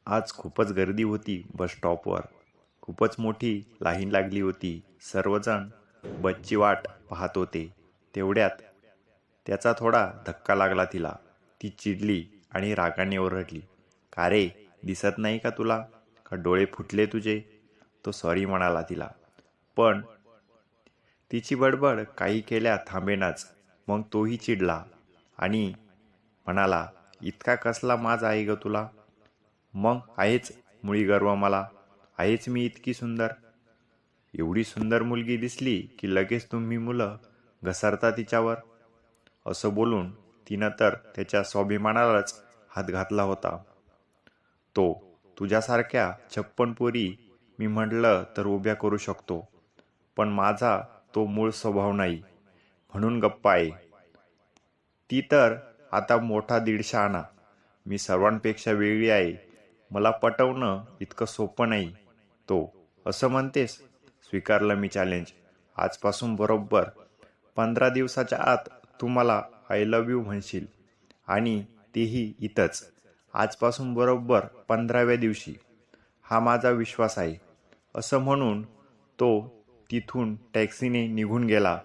आज खूपच गर्दी होती बस स्टॉपवर. खूपच मोठी लाईन लागली होती. सर्वजण बसची वाट पाहत होते. तेवढ्यात त्याचा थोडा धक्का लागला तिला. ती चिडली आणि रागाने ओरडली, "का रे, दिसत नाही का तुला? का डोळे फुटले तुझे?" तो सॉरी म्हणाला तिला. पण तिची बडबड काही केल्या थांबेनाच. मग तोही चिडला आणि म्हणाला, "इतका कसला माज आहे ग तुला? मग आहेच मुळी गर्व मला. आहेच मी इतकी सुंदर. एवढी सुंदर मुलगी दिसली की लगेच तुम्ही मुलं घसरता तिच्यावर." असं बोलून तिनं तर त्याच्या स्वाभिमानालाच हात घातला होता. तो, "तुझ्यासारख्या 56 पोरी मी म्हटलं तर उभ्या करू शकतो, पण माझा तो मूळ स्वभाव नाही, म्हणून गप्प आहे. ती तर आता मोठा 150 आणा. मी सर्वांपेक्षा वेगळी आहे. मला पटवणं इतकं सोपं नाही." तो, "असं म्हणतेस?" स्वीकारलं मी चॅलेंज. "आजपासून बरोबर 15 दिवसाच्या आत तू मला आय लव्ह यू म्हणशील, आणि तेही इथंच. आजपासून बरोबर 15व्या दिवशी. हा माझा विश्वास आहे." असं म्हणून तो तिथून टॅक्सीने निघून गेला.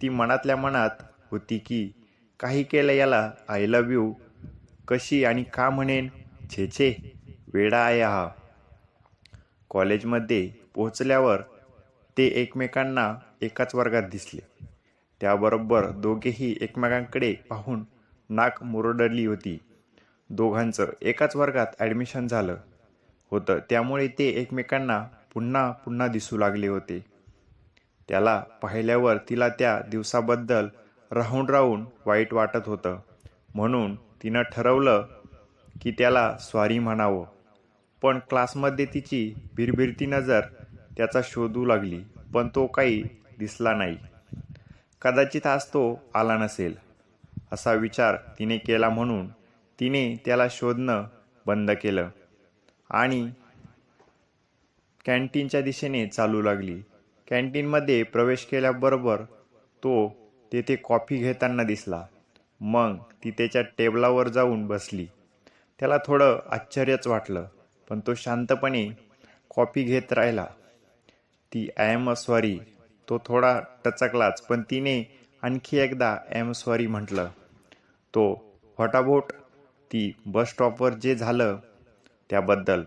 ती मनातल्या मनात होती की काही केलं याला आय लव्ह यू कशी आणि का म्हणेन. छे छे, वेडा आहे हा. कॉलेजमध्ये पोहोचल्यावर ते एकमेकांना एकाच वर्गात दिसले. त्याबरोबर दोघेही एकमेकांकडे पाहून नाक मुरडली होती. दोघांचं एकाच वर्गात ॲडमिशन झालं होतं, त्यामुळे ते एकमेकांना पुन्हा पुन्हा दिसू लागले होते. त्याला पाहिल्यावर तिला त्या दिवसाबद्दल राहून राहून वाईट वाटत होतं. म्हणून तिनं ठरवलं की त्याला सॉरी म्हणावं. पण क्लासमध्ये तिची भिरभिरती नजर त्याचा शोधू लागली, पण तो काही दिसला नाही. कदाचित आज तो आला नसेल असा विचार तिने केला, म्हणून तिने त्याला शोधणं बंद केलं आणि कॅन्टीनच्या दिशेने चालू लागली. कॅन्टीनमध्ये प्रवेश केल्याबरोबर तो तेथे कॉफी घेताना दिसला. मग ती त्याच्या टेबलावर जाऊन बसली. त्याला थोडं आश्चर्यच वाटलं, पण तो शांतपणे कॉफी घेत राहिला. ती आय एम सॉरी. तो थोडा टचकलाच, पण तिने आणखी एकदा आय एम सॉरी म्हटलं. तो, व्हॉट अबाउट ती बस स्टॉपवर जे झालं त्याबद्दल?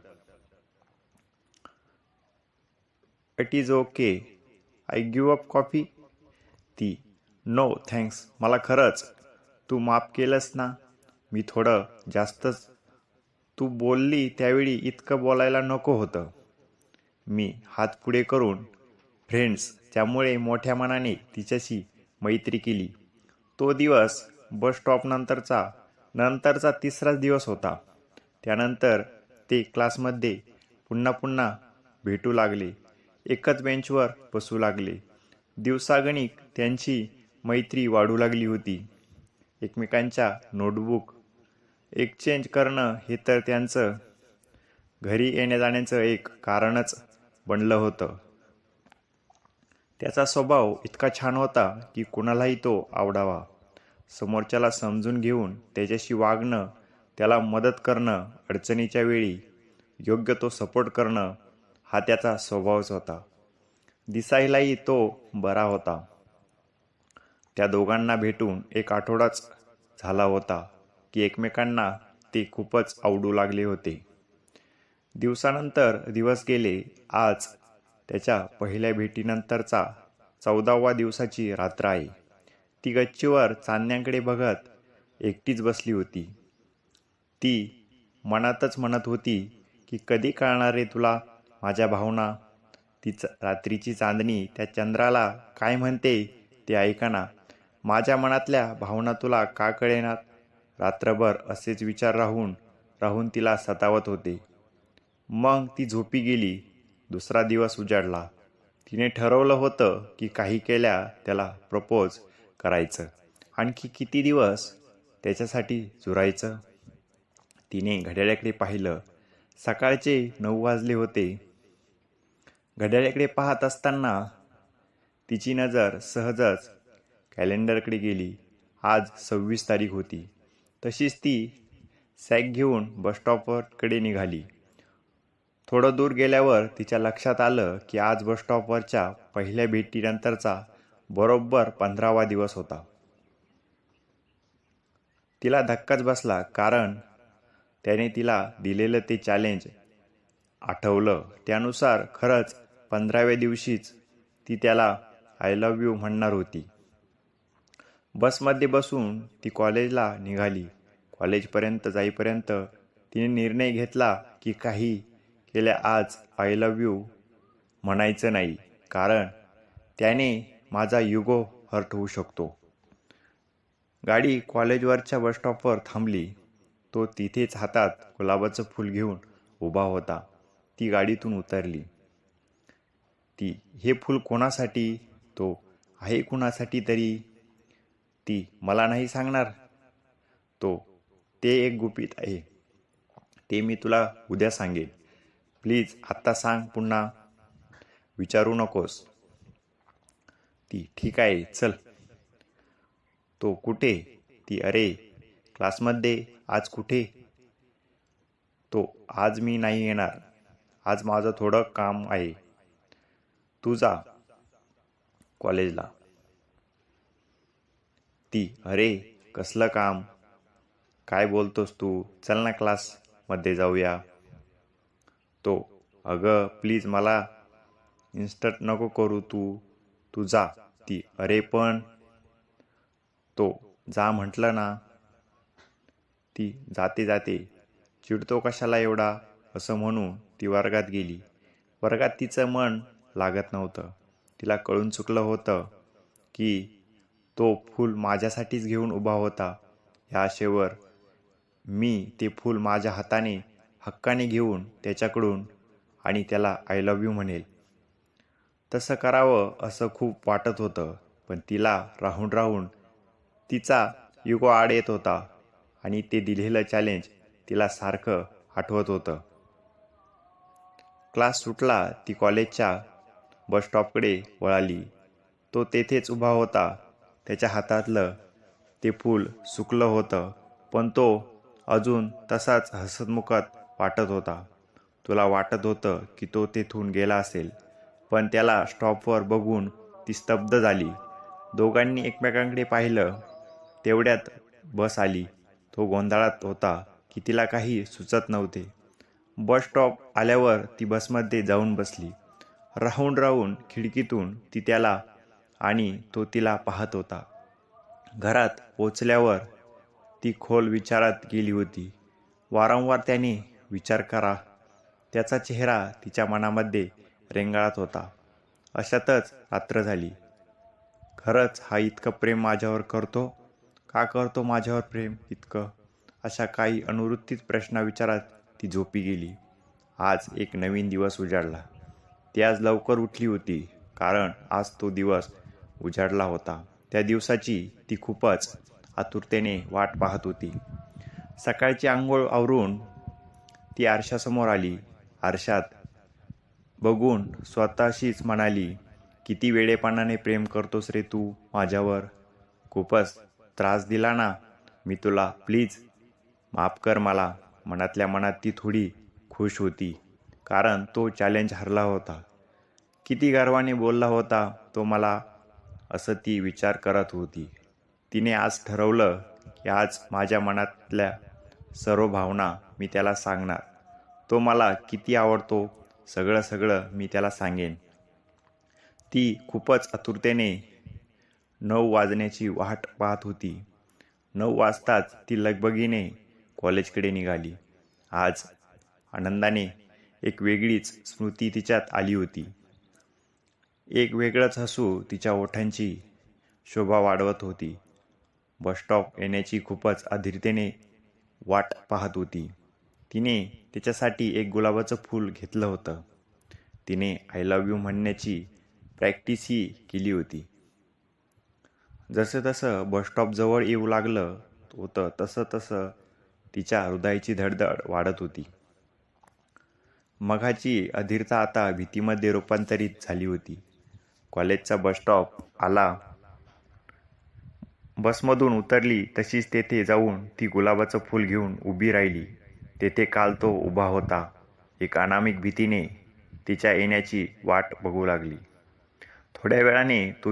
It is okay. I give up coffee. ती, नो थँक्स. मला खरंच तू माफ केलंस ना. मी थोडं जास्तच तू बोलली त्यावेळी इतकं बोलायला नको होतं. मी हात पुढे करून, फ्रेंड्स, त्यामुळे मोठ्या मनाने तिच्याशी मैत्री केली. तो दिवस बस स्टॉपनंतरचा नंतरचा तिसराच दिवस होता. त्यानंतर ते क्लासमध्ये पुन्हा पुन्हा भेटू लागले. एकच बेंचवर बसू लागले. दिवसागणिक त्यांची मैत्री वाढू लागली होती. एकमेकांच्या नोटबुक एक्सचेंज करणं हे तर त्यांचं घरी येण्या-जाण्याचं एक कारणच बनलं होतं. त्याचा स्वभाव इतका छान होता की कुणालाही तो आवडावा. समोरच्याला समजून घेऊन त्याच्याशी वागणं, त्याला मदत करणं, अडचणीच्या वेळी योग्य तो सपोर्ट करणं, हा त्याचा स्वभावच होता. दिसायलाही तो बरा होता. त्या दोघांना भेटून 1 आठवडाच झाला होता की एकमेकांना ते खूपच आवडू लागले होते. दिवसानंतर दिवस गेले. आज त्याच्या पहिल्या भेटीनंतरचा 14व्या दिवसाची रात्र आहे. ती गच्चीवर चांदण्याकडे बघत एकटीच बसली होती. ती मनातच म्हणत होती की कधी कळणार रे तुला माझ्या भावना. ती रात्रीची चांदणी त्या चंद्राला काय म्हणते ते ऐकाना. माझ्या मनातल्या भावना तुला का कळेनात. रात्रभर असेच विचार राहून राहून तिला सतावत होते. मग ती झोपी गेली. दुसरा दिवस उजाडला. तिने ठरवलं होतं की काही केल्या त्याला प्रपोज करायचं. आणखी किती दिवस त्याच्यासाठी झुरायचं. तिने घड्याळाकडे पाहिलं. सकाळचे 9 वाजले होते. घड्याळाकडे पाहत असताना तिची नजर सहजच कॅलेंडरकडे गेली. आज 26 तारीख होती. तशीच ती सॅक घेऊन बस स्टॉपकडे निघाली. थोडं दूर गेल्यावर तिच्या लक्षात आलं की आज बस स्टॉपवरच्या पहिल्या भेटीनंतरचा बरोबर 15वा दिवस होता. तिला धक्काच बसला, कारण त्याने तिला दिलेलं ते चॅलेंज आठवलं. त्यानुसार खरंच 15व्या दिवशीच ती त्याला आय लव्ह यू म्हणणार होती. बसमध्ये बसून ती कॉलेजला निघाली. कॉलेजपर्यंत जाईपर्यंत तिने निर्णय घेतला की काही केल्या आज आय लव्ह यू म्हणायचं नाही, कारण त्याने माझा युगो हर्ट होऊ शकतो. गाडी कॉलेजवरच्या बसस्टॉपवर थांबली. तो तिथेच हातात गुलाबाचं फूल घेऊन उभा होता. ती गाडीतून उतरली. ती हे फूल कोणासाठी? तो आहे कुणासाठी तरी? ती मला नाही सांगणार? तो ते एक गुपित आहे. ते मी तुला उद्या सांगेन. प्लीज आत्ता सांग, पुन्हा विचारू नकोस. ती ठीक आहे, चल. तो कुठे? ती अरे क्लासमध्ये. आज कुठे? तो आज मी नाही येणार. आज माझं थोडं काम आहे. तू जा कॉलेजला. ती अरे कसलं काम? काय बोलतोस तू? चल ना क्लासमध्ये जाऊया. तो अगं प्लीज मला इन्स्टंट नको करू. तू जा. ती अरे पण. तो जा म्हटलं ना. ती जाते. चिडतो कशाला एवढा? असं म्हणून ती वर्गात गेली. वर्गात तिचं मन लागत नव्हतं. तिला कळून चुकलं होतं की तो फूल माझ्यासाठीच घेऊन उभा होता. ह्या आशेवर मी ते फूल माझ्या हाताने हक्काने घेऊन त्याच्याकडून आणि त्याला आय लव्ह यू म्हणेल. तसं करावं असं खूप वाटत होतं, पण तिला राहून तिचा युगो आड येत होता आणि ते दिलेलं चॅलेंज तिला सारखं आठवत होतं. क्लास सुटला. ती कॉलेजच्या बसस्टॉपकडे वळाली. तो तेथेच उभा होता. त्याच्या हातातलं ते फूल सुकलं होतं, पण तो अजून तसाच हसतमुखत वाटत होता. तुला वाटत होतं की तो तेथून गेला असेल, पण त्याला स्टॉपवर बघून ती स्तब्ध झाली. दोघांनी एकमेकांकडे पाहिलं. तेवढ्यात बस आली. तो गोंधळात होता की तिला काही सुचत नव्हते. बस स्टॉप आल्यावर ती बसमध्ये जाऊन बसली. राहून खिडकीतून ती त्याला आणि तो तिला पाहत होता. घरात पोचल्यावर ती खोल विचारात गेली होती. वारंवार त्याने विचार करा. त्याचा चेहरा तिच्या मनामध्ये रेंगाळत होता. अशातच रात्र झाली. खरंच हा इतकं प्रेम माझ्यावर करतो? का करतो माझ्यावर प्रेम इतकं? अशा काही अनुवृत्तीत प्रश्नविचारात ती झोपी गेली. आज एक नवीन दिवस उजाडला. ती आज लवकर उठली होती, कारण आज तो दिवस उजाडला होता. त्या दिवसाची ती खूपच आतुरतेने वाट पाहत होती. सकाळची आंघोळ आवरून ती आरशासमोर आली. आरशात बघून स्वतःशीच म्हणाली, किती वेडेपणाने प्रेम करतोस रे तू माझ्यावर. खूपच त्रास दिला ना मी तुला. प्लीज माफ कर मला. मनातल्या मनात ती थोडी खुश होती, कारण तो चॅलेंज हरला होता. किती गर्वाने बोलला होता तो मला, असं ती विचार करत होती. तिने आज ठरवलं की आज माझ्या मनातल्या सर्व भावना मी त्याला सांगणार. तो मला किती आवडतो सगळं मी त्याला सांगेन. ती खूपच आतुरतेने 9 वाजण्याची वाट पाहत होती. 9 वाजताच ती लगबगीने कॉलेजकडे निघाली. आज आनंदाने एक वेगळीच स्मृती तिच्यात आली होती. एक वेगळंच हसू तिच्या ओठांची शोभा वाढवत होती. बसस्टॉप येण्याची खूपच आधीरतेने वाट पाहत होती. तिने तिच्यासाठी एक गुलाबाचं फूल घेतलं होतं. तिने आय लव्ह यू म्हणण्याची प्रॅक्टिसही केली होती. जसं बसस्टॉप जवळ येऊ लागलं होतं तसं तिच्या हृदयाची धडधड वाढत होती. मघाची अधीरता आता भीतीमध्ये रूपांतरित झाली होती. कॉलेजचा बसस्टॉप आला. बसमधून उतरली तशीच तेथे जाऊन ती गुलाबाचं फूल घेऊन उभी राहिली. तेथे काल तो उभा होता. एक अनामिक भीतीने तिच्या येण्याची वाट बघू लागली. थोड्या वेळाने तो